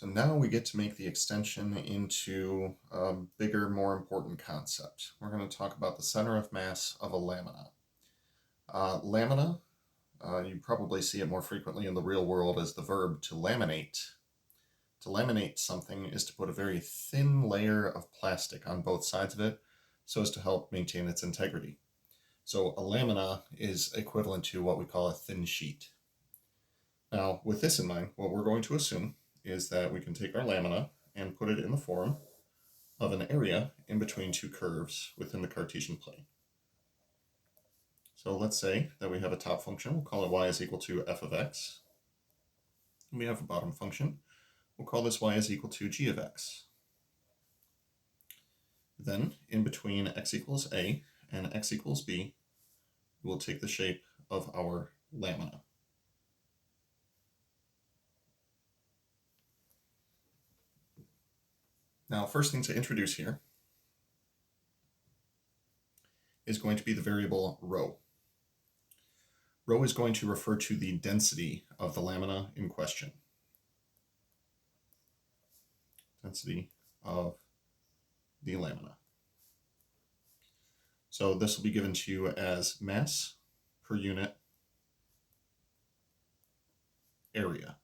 So now we get to make the extension into a bigger, more important concept. We're going to talk about the center of mass of a lamina. Lamina, you probably see it more frequently in the real world as the verb to laminate. To laminate something is to put a very thin layer of plastic on both sides of it so as to help maintain its integrity. So a lamina is equivalent to what we call a thin sheet. Now, with this in mind, what we're going to assume is that we can take our lamina and put it in the form of an area in between two curves within the Cartesian plane. So let's say that we have a top function, we'll call it y is equal to f of x. And we have a bottom function, we'll call this y is equal to g of x. Then, in between x equals a and x equals b, we'll take the shape of our lamina. Now, first thing to introduce here is going to be the variable rho. Rho is going to refer to the density of the lamina in question. Density of the lamina. So this will be given to you as mass per unit area.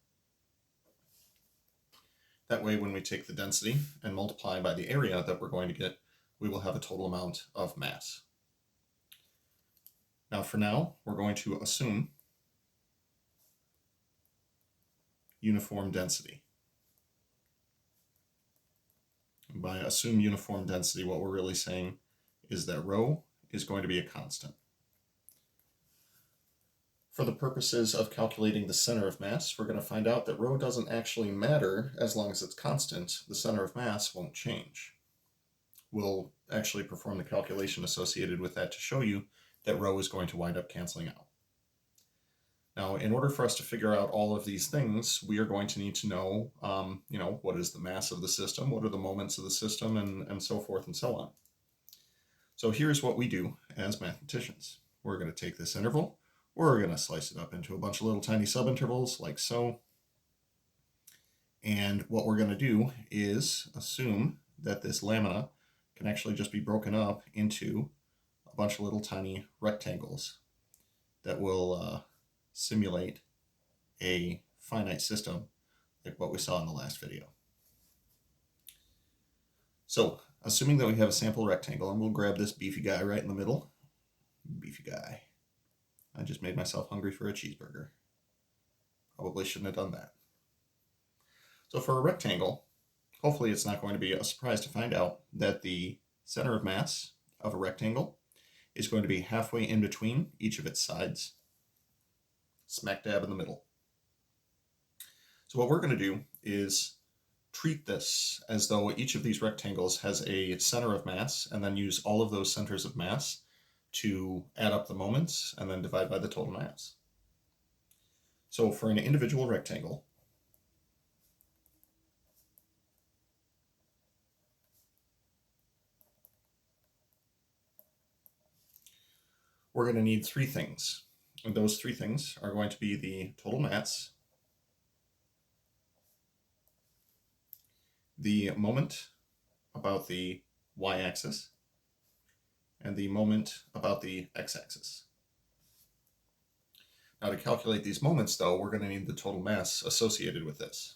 That way, when we take the density and multiply by the area that we're going to get, we will have a total amount of mass. Now, for now, we're going to assume uniform density. And by assume uniform density, what we're really saying is that rho is going to be a constant. For the purposes of calculating the center of mass, we're going to find out that rho doesn't actually matter as long as it's constant. The center of mass won't change. We'll actually perform the calculation associated with that to show you that rho is going to wind up canceling out. Now, in order for us to figure out all of these things, we are going to need to know, what is the mass of the system, what are the moments of the system, and so forth and so on. So here's what we do as mathematicians. We're going to take this interval, we're going to slice it up into a bunch of little tiny subintervals like so. And what we're going to do is assume that this lamina can actually just be broken up into a bunch of little tiny rectangles that will simulate a finite system like what we saw in the last video. So, assuming that we have a sample rectangle, and we'll grab this beefy guy right in the middle. Beefy guy. I just made myself hungry for a cheeseburger. Probably shouldn't have done that. So for a rectangle, hopefully it's not going to be a surprise to find out that the center of mass of a rectangle is going to be halfway in between each of its sides, smack dab in the middle. So what we're going to do is treat this as though each of these rectangles has a center of mass, and then use all of those centers of mass to add up the moments and then divide by the total mass. So for an individual rectangle, we're going to need three things. And those three things are going to be the total mass, the moment about the y-axis, and the moment about the x-axis. Now, to calculate these moments, though, we're going to need the total mass associated with this.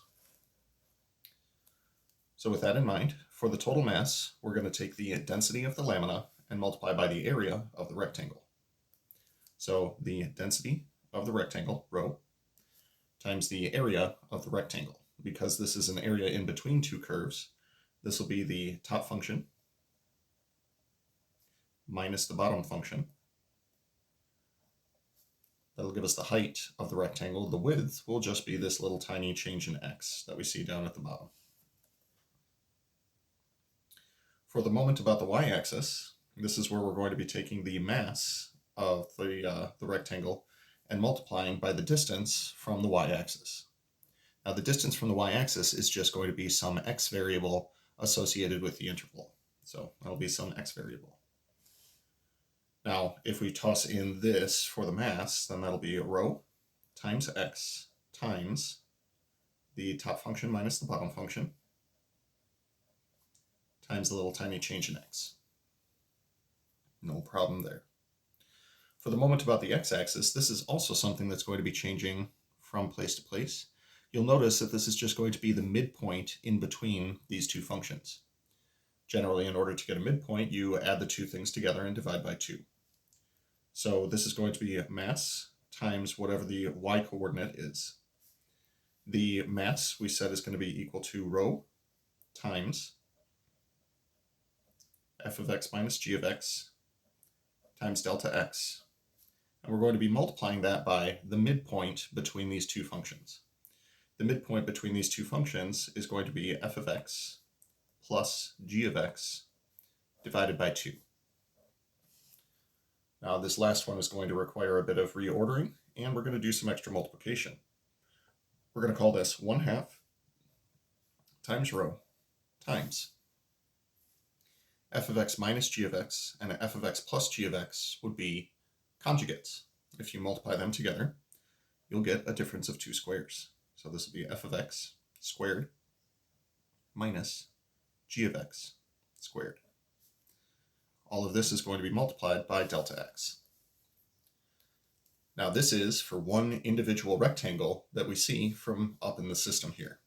So with that in mind, for the total mass, we're going to take the density of the lamina and multiply by the area of the rectangle. So the density of the rectangle, rho, times the area of the rectangle. Because this is an area in between two curves, this will be the top function minus the bottom function. That'll give us the height of the rectangle. The width will just be this little tiny change in x that we see down at the bottom. For the moment about the y-axis, this is where we're going to be taking the mass of the rectangle and multiplying by the distance from the y-axis. Now, the distance from the y-axis is just going to be some x variable associated with the interval. So that'll be some x variable. Now, if we toss in this for the mass, then that'll be rho times x times the top function minus the bottom function times the little tiny change in x. No problem there. For the moment about the x-axis, this is also something that's going to be changing from place to place. You'll notice that this is just going to be the midpoint in between these two functions. Generally, in order to get a midpoint, you add the two things together and divide by 2. So this is going to be mass times whatever the y-coordinate is. The mass, we said, is going to be equal to rho times f of x minus g of x times delta x. And we're going to be multiplying that by the midpoint between these two functions. The midpoint between these two functions is going to be f of x plus g of x divided by 2. Now this last one is going to require a bit of reordering, and we're going to do some extra multiplication. We're going to call this 1/2 times rho times f of x minus g of x and f of x plus g of x would be conjugates. If you multiply them together, you'll get a difference of 2 squares. So this will be f of x squared minus g of x squared. All of this is going to be multiplied by delta x. Now this is for one individual rectangle that we see from up in the system here.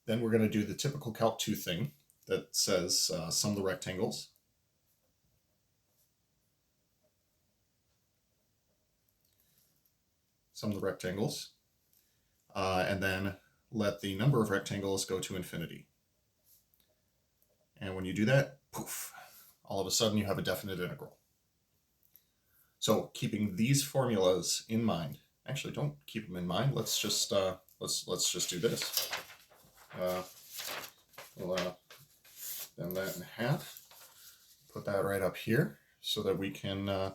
Then we're going to do the typical Calc 2 thing that says sum the rectangles. Sum the rectangles. And then let the number of rectangles go to infinity. And when you do that, poof, all of a sudden you have a definite integral. So keeping these formulas in mind, actually don't keep them in mind, let's just do this. We'll bend that in half, put that right up here so that we can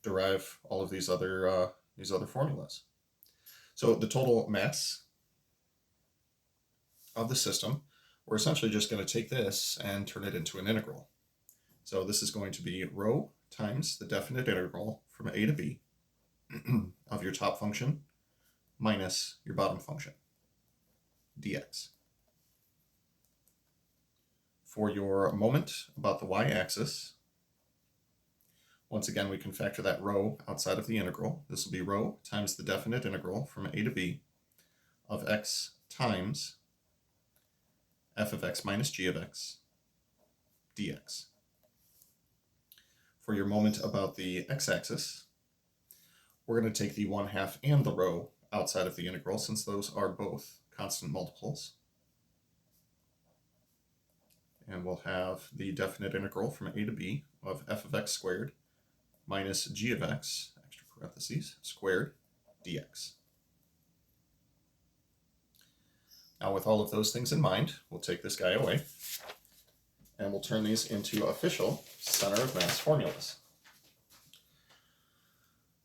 derive all of these other formulas. So the total mass of the system, we're essentially just going to take this and turn it into an integral. So this is going to be rho times the definite integral from a to b of your top function minus your bottom function, dx. For your moment about the y-axis, once again, we can factor that rho outside of the integral. This will be rho times the definite integral from a to b of x times f of x minus g of x dx. For your moment about the x-axis, we're going to take the 1/2 and the rho outside of the integral, since those are both constant multiples. And we'll have the definite integral from a to b of f of x squared minus g of x, extra parentheses, squared dx. Now with all of those things in mind, we'll take this guy away, and we'll turn these into official center of mass formulas.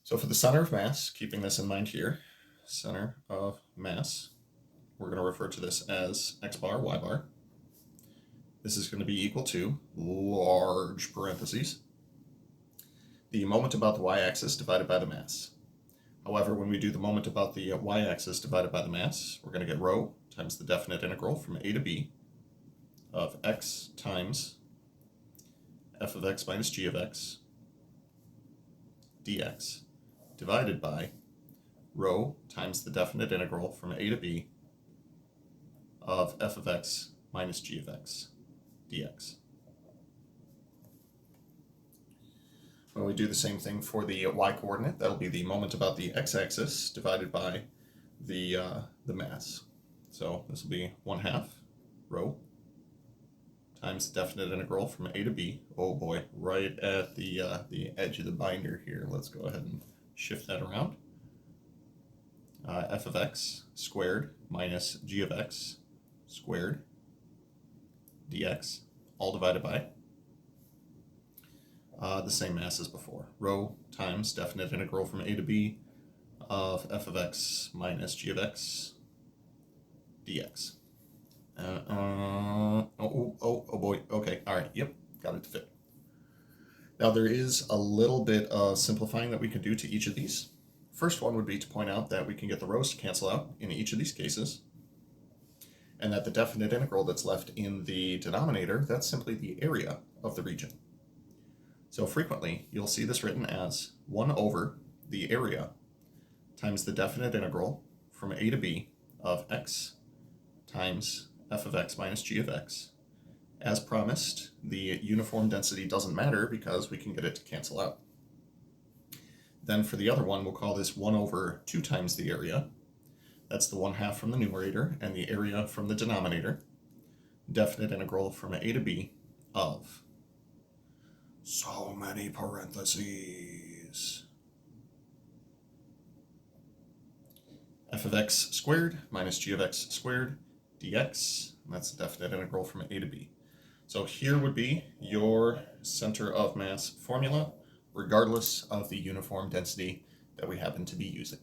So for the center of mass, keeping this in mind here, center of mass, we're going to refer to this as x bar, y bar. This is going to be equal to, large parentheses, the moment about the y-axis divided by the mass. However, when we do the moment about the y-axis divided by the mass, we're going to get rho times the definite integral from a to b of x times f of x minus g of x dx divided by rho times the definite integral from a to b of f of x minus g of x dx. When we do the same thing for the y-coordinate, that'll be the moment about the x-axis divided by the mass. So this will be 1/2 rho times the definite integral from a to b. Oh boy, right at the edge of the binder here. Let's go ahead and shift that around. F of x squared minus g of x squared dx, all divided by the same mass as before. Rho times definite integral from a to b of f of x minus g of x dx. Oh boy, okay, all right, yep, got it to fit. Now there is a little bit of simplifying that we can do to each of these. First one would be to point out that we can get the rows to cancel out in each of these cases. and that the definite integral that's left in the denominator, that's simply the area of the region. So frequently, you'll see this written as 1 over the area times the definite integral from a to b of x times f of x minus g of x. As promised, the uniform density doesn't matter because we can get it to cancel out. Then for the other one, we'll call this 1 over 2 times the area. That's the 1/2 from the numerator and the area from the denominator. Definite integral from a to b of so many parentheses. F of x squared minus g of x squared dx. And that's the definite integral from a to b. So here would be your center of mass formula, regardless of the uniform density that we happen to be using.